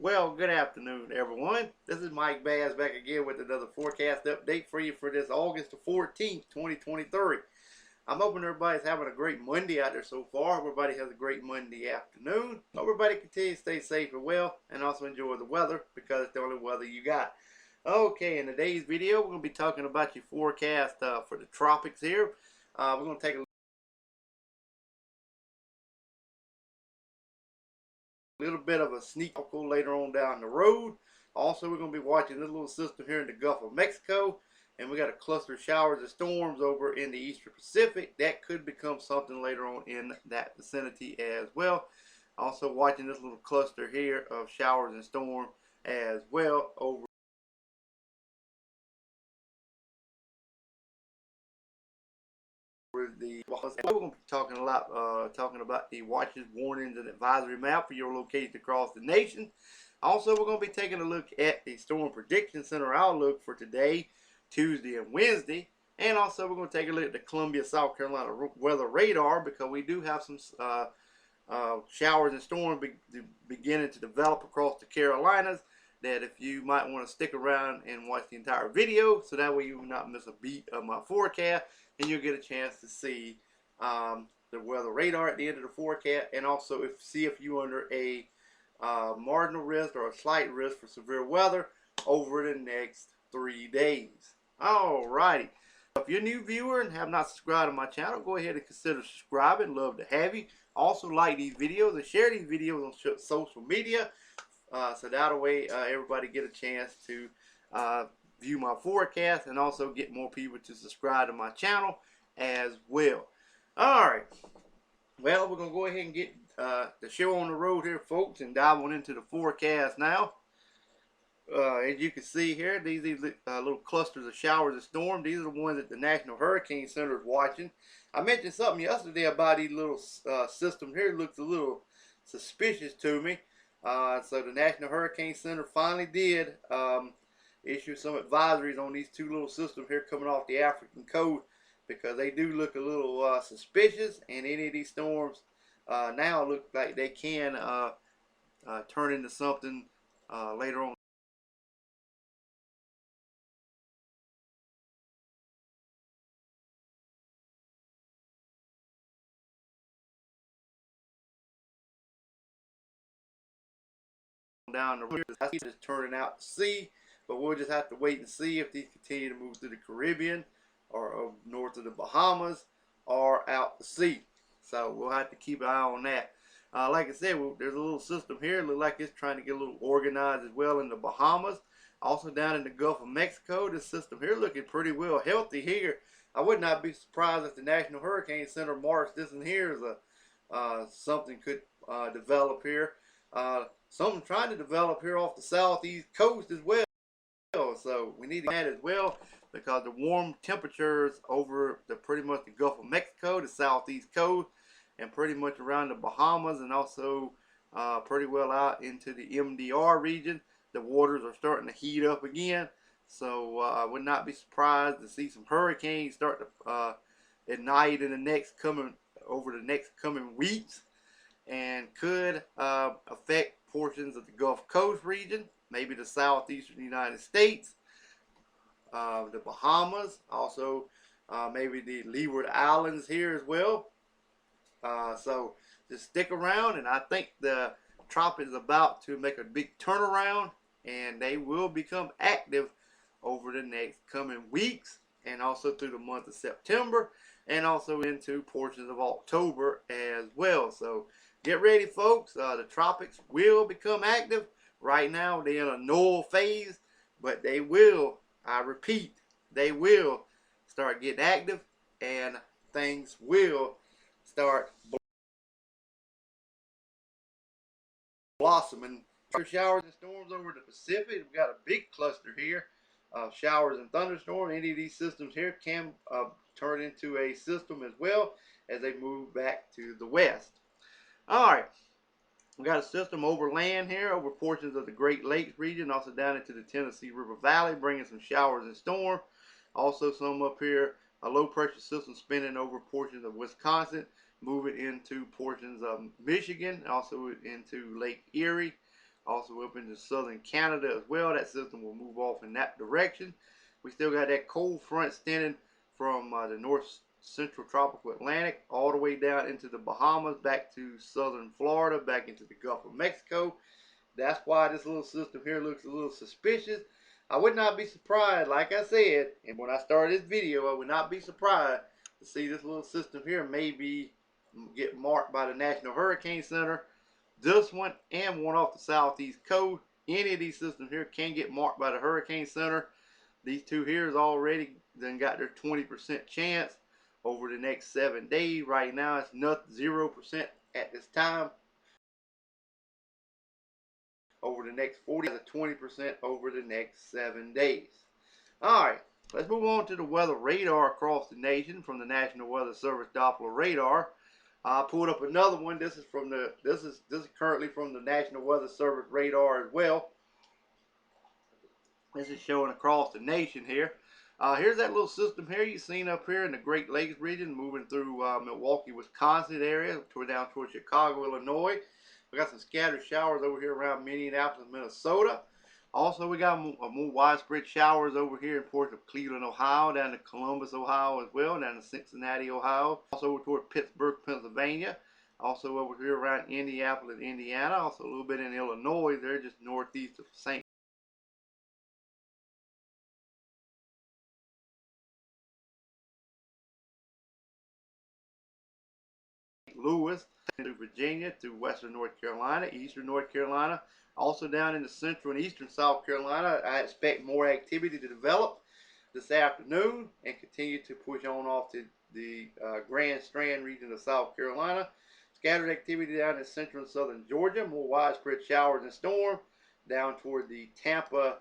Well, good afternoon, everyone. This is Mike Bass back again with another forecast update for you for this August the 14th, 2023. I'm hoping everybody's having a great Monday out there so far. Everybody has a great Monday afternoon. Hope everybody continue to stay safe and well and also enjoy the weather because it's the only weather you got. Okay, in today's video, we're going to be talking about your forecast for the tropics here. We're going to take a little bit of a sneak later on down the road. Also, we're going to be watching this little system here in the Gulf of Mexico, and we got a cluster of showers and storms over in the Eastern Pacific. That could become something later on in that vicinity as well. Also watching this little cluster here of showers and storms as well over the Bahamas. We're going to be talking about the watches, warnings, and advisory map for your locations across the nation. Also, we're going to be taking a look at the Storm Prediction Center outlook for today, Tuesday, and Wednesday. And also, we're going to take a look at the Columbia, South Carolina weather radar because we do have some showers and storms beginning to develop across the Carolinas. That if you might want to stick around and watch the entire video, so that way you will not miss a beat of my forecast, and you'll get a chance to see the weather radar at the end of the forecast, and also see if you're under a marginal risk or a slight risk for severe weather over the next 3 days. Alrighty. If you're a new viewer and have not subscribed to my channel, go ahead and consider subscribing. Love to have you. Also like these videos and share these videos on social media. So that way everybody get a chance to view my forecast and also get more people to subscribe to my channel as well. Alright, well, we're going to go ahead and get the show on the road here, folks, and dive on into the forecast now. As you can see here, these little clusters of showers and storms, these are the ones that the National Hurricane Center is watching. I mentioned something yesterday about these little systems here. It looks a little suspicious to me. So the National Hurricane Center finally did issue some advisories on these two little systems here coming off the African coast because they do look a little suspicious, and any of these storms now look like they can turn into something later on. Down the road, that's just turning out to sea, but we'll just have to wait and see if these continue to move through the Caribbean or north of the Bahamas or out to sea. So we'll have to keep an eye on that. Like I said, there's a little system here. It looks like it's trying to get a little organized as well in the Bahamas. Also down in the Gulf of Mexico, this system here looking pretty well healthy here. I would not be surprised if the National Hurricane Center marks this in here as a something could develop here. Something trying to develop here off the southeast coast as well. So we need that as well because the warm temperatures over pretty much the Gulf of Mexico, the southeast coast, and pretty much around the Bahamas, and also pretty well out into the MDR region. The waters are starting to heat up again. So I would not be surprised to see some hurricanes start to ignite in the next coming weeks, and could affect portions of the Gulf Coast region, maybe the southeastern United States, the Bahamas, also maybe the Leeward Islands here as well. So just stick around, and I think the tropics is about to make a big turnaround, and they will become active over the next coming weeks, and also through the month of September, and also into portions of October as well. So get ready, folks. The tropics will become active. Right now, they're in a null phase, but they will, I repeat, they will start getting active, and things will start blossoming. Showers and storms over the Pacific. We've got a big cluster here of showers and thunderstorms. Any of these systems here can turn into a system as well as they move back to the west. Alright, we got a system over land here, over portions of the Great Lakes region, also down into the Tennessee River Valley, bringing some showers and storms. Also some up here, a low pressure system spinning over portions of Wisconsin, moving into portions of Michigan, also into Lake Erie. Also up into southern Canada as well. That system will move off in that direction. We still got that cold front extending from the north central tropical Atlantic all the way down into the Bahamas, back to southern Florida, back into the Gulf of Mexico. That's why this little system here looks a little suspicious. I would not be surprised, like I said, and when I started this video, I would not be surprised to see this little system here maybe get marked by the National Hurricane Center. This one and one off the southeast coast. Any of these systems here can get marked by the Hurricane Center. These two here is already then got their 20% chance over the next 7 days. Right now it's not 0% at this time. Over the next 40, that's a 20% over the next 7 days. Alright, let's move on to the weather radar across the nation from the National Weather Service Doppler radar. I pulled up another one. This is from the this is currently from the National Weather Service radar as well. This is showing across the nation here. Here's that little system here you've seen up here in the Great Lakes region, moving through Milwaukee, Wisconsin area, down towards Chicago, Illinois. We got some scattered showers over here around Minneapolis, Minnesota. Also, we got more widespread showers over here in portions of Cleveland, Ohio, down to Columbus, Ohio as well, down to Cincinnati, Ohio. Also over toward Pittsburgh, Pennsylvania. Also over here around Indianapolis, Indiana. Also a little bit in Illinois there, just northeast of St. Louis, through Virginia, through western North Carolina, eastern North Carolina. Also down in the central and eastern South Carolina, I expect more activity to develop this afternoon and continue to push on off to the Grand Strand region of South Carolina. Scattered activity down in central and southern Georgia, more widespread showers and storms down toward the Tampa,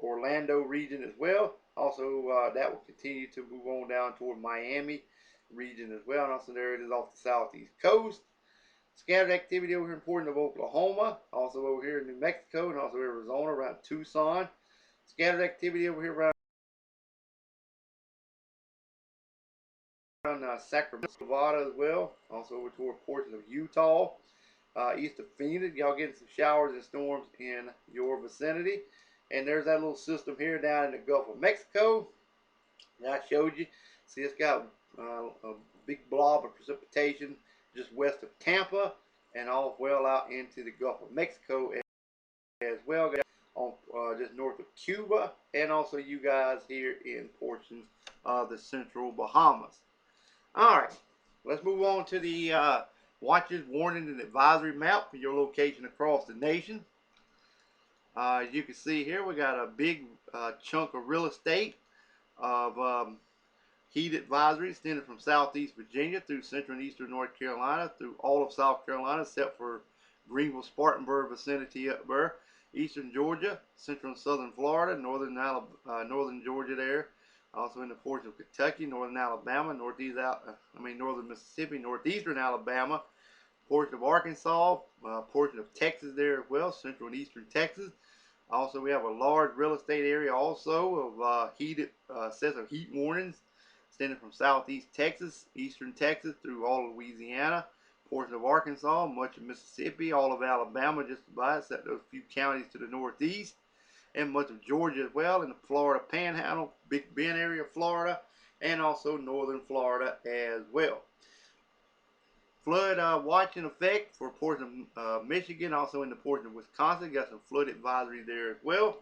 Orlando region as well. Also, that will continue to move on down toward Miami region as well, and also there it is off the southeast coast. Scattered activity over here in portion of Oklahoma, also over here in New Mexico, and also Arizona around Tucson. Scattered activity over here around Sacramento, Nevada as well. Also over toward portions of Utah, east of Phoenix. Y'all getting some showers and storms in your vicinity. And there's that little system here down in the Gulf of Mexico that I showed you. See, it's got a big blob of precipitation just west of Tampa and all well out into the Gulf of Mexico as well, on just north of Cuba, and also you guys here in portions of the central Bahamas. Alright, let's move on to the watches, warning, and advisory map for your location across the nation. As you can see here, we got a big chunk of real estate of heat advisory extended from southeast Virginia through central and eastern North Carolina, through all of South Carolina except for Greenville, Spartanburg vicinity up there, eastern Georgia, central and southern Florida, northern Georgia there, also in the portion of Kentucky, northern Alabama, northern Mississippi, northeastern Alabama, portion of Arkansas, portion of Texas there as well, central and eastern Texas. Also, we have a large real estate area also of sets of heat warnings extending from southeast Texas, eastern Texas, through all of Louisiana, portion of Arkansas, much of Mississippi, all of Alabama just about, except those few counties to the northeast, and much of Georgia as well, in the Florida Panhandle, Big Bend area of Florida, and also northern Florida as well. Flood watch in effect for a portion of Michigan, also in the portion of Wisconsin. Got some flood advisory there as well.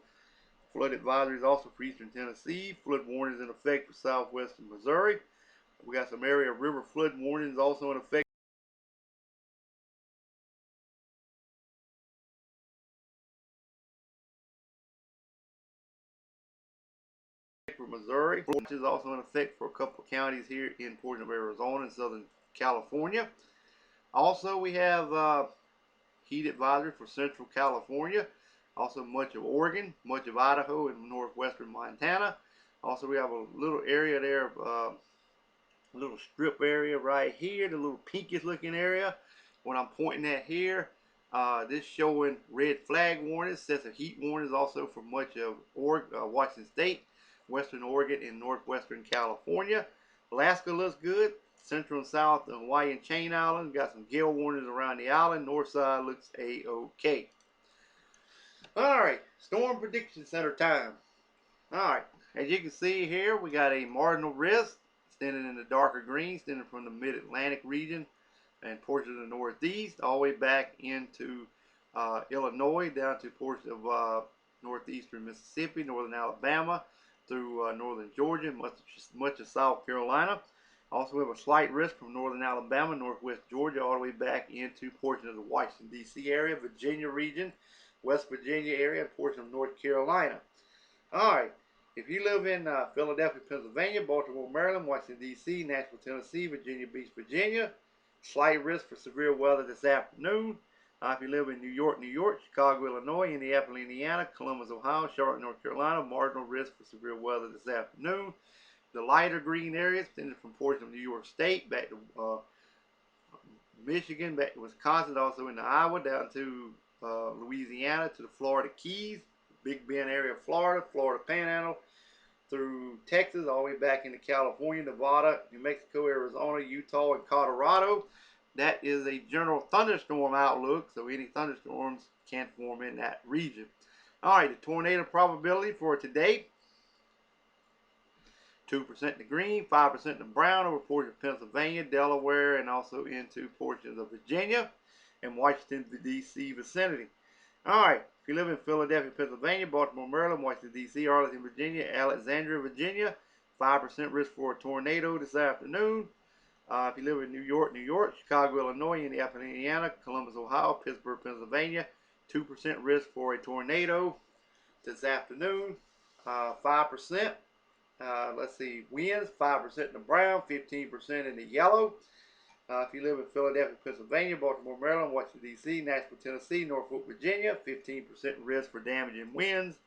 Flood advisories also for eastern Tennessee. Flood warnings in effect for southwestern Missouri. We got some area river flood warnings also in effect for Missouri. Which is also in effect for a couple of counties here in portion of Arizona and southern California. Also, we have heat advisory for central California. Also, much of Oregon, much of Idaho, and northwestern Montana. Also, we have a little area there, a little strip area right here, the little pinkish looking area. What I'm pointing at here, this showing red flag warnings, sets of heat warnings also for much of Washington State, western Oregon, and northwestern California. Alaska looks good. central and south of Hawaii and Chain Island. Got some gale warnings around the island. North side looks a-okay. Alright, Storm Prediction Center time. Alright, as you can see here, we got a marginal risk extending in the darker green, extending from the mid-Atlantic region and portions of the Northeast, all the way back into Illinois, down to portions of northeastern Mississippi, northern Alabama, through northern Georgia, much of South Carolina. Also, we have a slight risk from northern Alabama, northwest Georgia, all the way back into portions of the Washington, D.C. area, Virginia region, West Virginia area, and portion of North Carolina. Alright, if you live in Philadelphia, Pennsylvania, Baltimore, Maryland, Washington, D.C., Nashville, Tennessee, Virginia Beach, Virginia, slight risk for severe weather this afternoon. If you live in New York, Chicago, Illinois, Indianapolis, Indiana, Columbus, Ohio, Charlotte, North Carolina, marginal risk for severe weather this afternoon. The lighter green areas extended from portions of New York State back to Michigan, back to Wisconsin, also into Iowa, down to Louisiana, to the Florida Keys, Big Bend area of Florida, Florida Panhandle, through Texas, all the way back into California, Nevada, New Mexico, Arizona, Utah, and Colorado. That is a general thunderstorm outlook, so any thunderstorms can form in that region. Alright, the tornado probability for today, 2% in the green, 5% in the brown over portions of Pennsylvania, Delaware, and also into portions of Virginia and Washington, D.C. vicinity. Alright, if you live in Philadelphia, Pennsylvania, Baltimore, Maryland, Washington, D.C., Arlington, Virginia, Alexandria, Virginia, 5% risk for a tornado this afternoon. If you live in New York, Chicago, Illinois, Indianapolis, Indiana, Columbus, Ohio, Pittsburgh, Pennsylvania, 2% risk for a tornado this afternoon. 5%. Let's see, winds, 5% in the brown, 15% in the yellow. If you live in Philadelphia, Pennsylvania, Baltimore, Maryland, Washington, D.C., Nashville, Tennessee, Norfolk, Virginia, 15% risk for damaging winds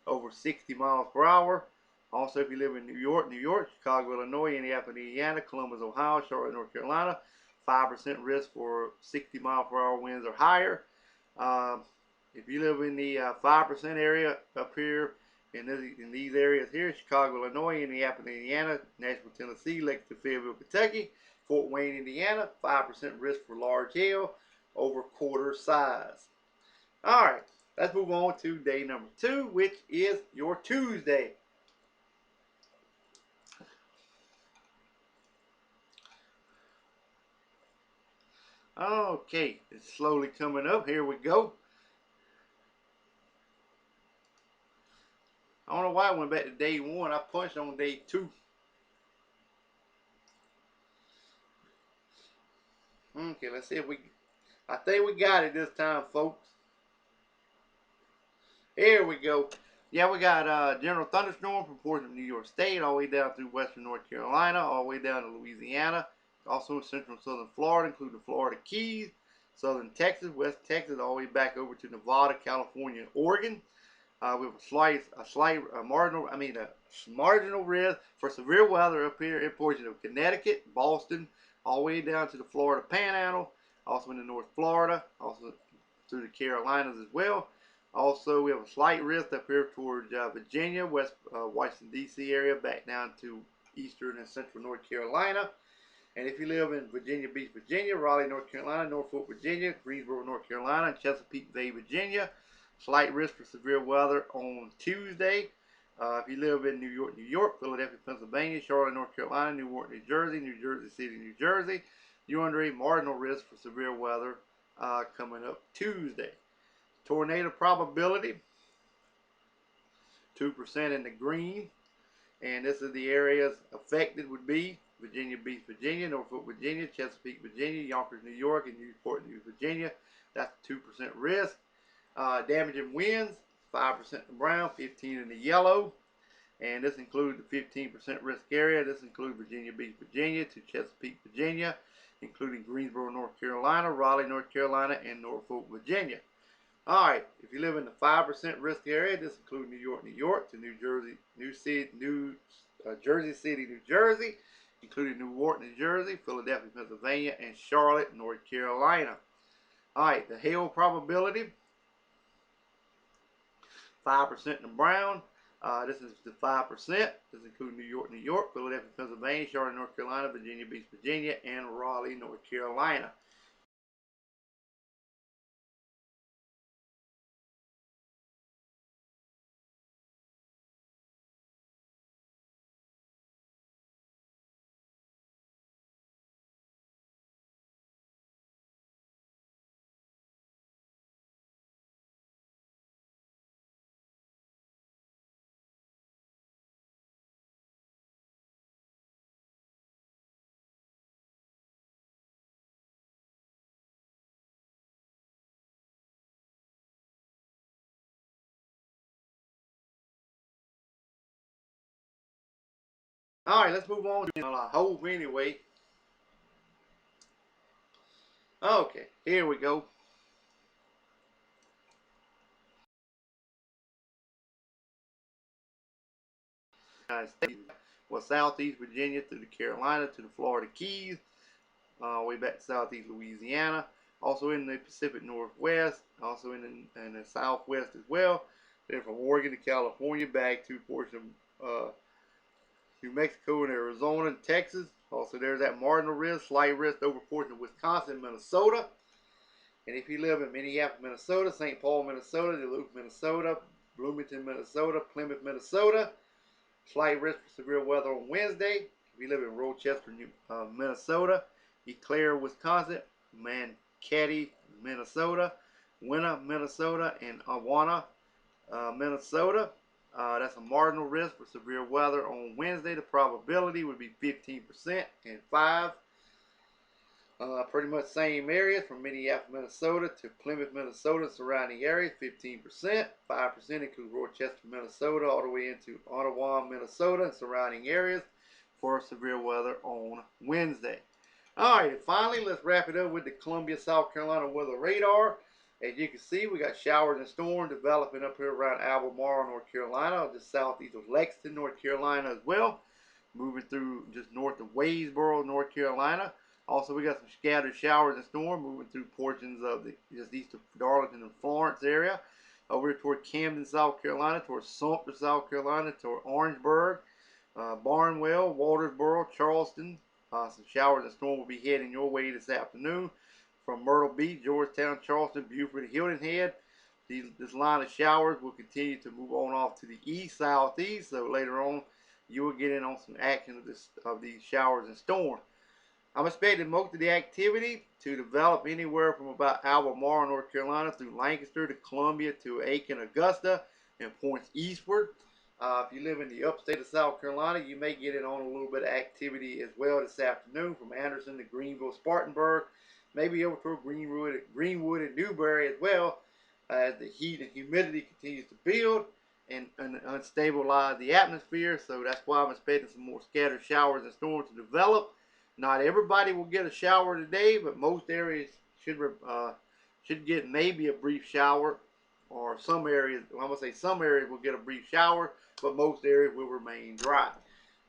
over 60 miles per hour. Also, if you live in New York, Chicago, Illinois, Indianapolis, Indiana, Columbus, Ohio, Charlotte, North Carolina, 5% risk for 60 mile per hour winds or higher. If you live in the 5% area up here, in these areas here, Chicago, Illinois, Indianapolis, Indiana, Nashville, Tennessee, Lexington, Fayetteville, Kentucky, Fort Wayne, Indiana, 5% risk for large hail over quarter size. Alright, let's move on to day number 2, which is your Tuesday. Okay, it's slowly coming up. Here we go. I don't know why I went back to day 1. I punched on day 2. Okay, let's see if I think we got it this time, folks. Here we go. Yeah, we got general thunderstorm from portions of New York State, all the way down through western North Carolina, all the way down to Louisiana, also in central and southern Florida, including the Florida Keys, southern Texas, west Texas, all the way back over to Nevada, California, and Oregon. We have a marginal risk for severe weather up here in portions of Connecticut, Boston, all the way down to the Florida Panhandle, also into North Florida, also through the Carolinas as well. Also, we have a slight risk up here towards Virginia, West Washington, D.C. area, back down to eastern and central North Carolina. And if you live in Virginia Beach, Virginia, Raleigh, North Carolina, Norfolk, Virginia, Greensboro, North Carolina, and Chesapeake Bay, Virginia, slight risk for severe weather on Tuesday. If you live in New York, Philadelphia, Pennsylvania, Charlotte, North Carolina, Newark, New Jersey City, New Jersey, you're under a marginal risk for severe weather coming up Tuesday. Tornado probability, 2% in the green. And this is the areas affected would be Virginia Beach, Virginia, Norfolk, Virginia, Chesapeake, Virginia, Yonkers, New York, and Newport, Virginia. That's 2% risk. Damaging winds, 5% in the brown, 15% in the yellow. And this includes the 15% risk area. This includes Virginia Beach, Virginia to Chesapeake, Virginia, including Greensboro, North Carolina, Raleigh, North Carolina, and Norfolk, Virginia. Alright, if you live in the 5% risk area, this includes New York to Jersey City, New Jersey, including Newark, New Jersey, Philadelphia, Pennsylvania, and Charlotte, North Carolina. Alright, the hail probability, 5% in the brown, This is the 5%. This includes New York, New York, Philadelphia, Pennsylvania, Charlotte, North Carolina, Virginia Beach, Virginia, and Raleigh, North Carolina. All right, let's move on to hove anyway. Okay, here we go. United States, well, Southeast Virginia to the Carolina to the Florida Keys, way back to Southeast Louisiana, also in the Pacific Northwest, also in the Southwest as well. Then from Oregon to California, back to portion of New Mexico and Arizona and Texas. Also, there's that marginal risk, slight risk over portion of Wisconsin, Minnesota. And if you live in Minneapolis, Minnesota, St. Paul, Minnesota, Duluth, Minnesota, Bloomington, Minnesota, Plymouth, Minnesota, slight risk for severe weather on Wednesday. If you live in Rochester, Minnesota, Eclair, Wisconsin, Mankato, Minnesota, Winner, Minnesota, and Awana, Minnesota. That's a marginal risk for severe weather on Wednesday. The probability would be 15% and 5. Pretty much same areas from Minneapolis, Minnesota to Plymouth, Minnesota and surrounding areas, 15%. 5% include Rochester, Minnesota, all the way into Ottawa, Minnesota and surrounding areas for severe weather on Wednesday. All right, and finally, let's wrap it up with the Columbia, South Carolina weather radar. As you can see, we got showers and storms developing up here around Albemarle, North Carolina, just southeast of Lexington, North Carolina as well. Moving through just north of Waynesboro, North Carolina. Also, we got some scattered showers and storms moving through portions of the just east of Darlington and Florence area. Over toward Camden, South Carolina, towards Sumter, South Carolina, toward Orangeburg, Barnwell, Waltersboro, Charleston. Some showers and storms will be heading your way this afternoon from Myrtle Beach, Georgetown, Charleston, Beaufort, and Hilton Head. This line of showers will continue to move on off to the east, southeast. So later on, you will get in on some action of these showers and storms. I'm expecting most of the activity to develop anywhere from about Albemarle, North Carolina, through Lancaster to Columbia to Aiken, Augusta, and points eastward. If you live in the upstate of South Carolina, you may get in on a little bit of activity as well this afternoon from Anderson to Greenville, Spartanburg, maybe over toward Greenwood and Newberry as well, as the heat and humidity continues to build and unstabilize the atmosphere. So that's why I'm expecting some more scattered showers and storms to develop. Not everybody will get a shower today, but most areas should get maybe a brief shower, or some areas, well, I'm going to say some areas will get a brief shower, but most areas will remain dry.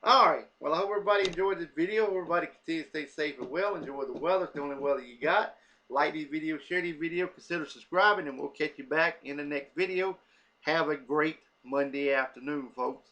Alright, well, I hope everybody enjoyed this video. Everybody continue to stay safe and well. Enjoy the weather. It's the only weather you got. Like these videos, share these videos, consider subscribing, and we'll catch you back in the next video. Have a great Monday afternoon, folks.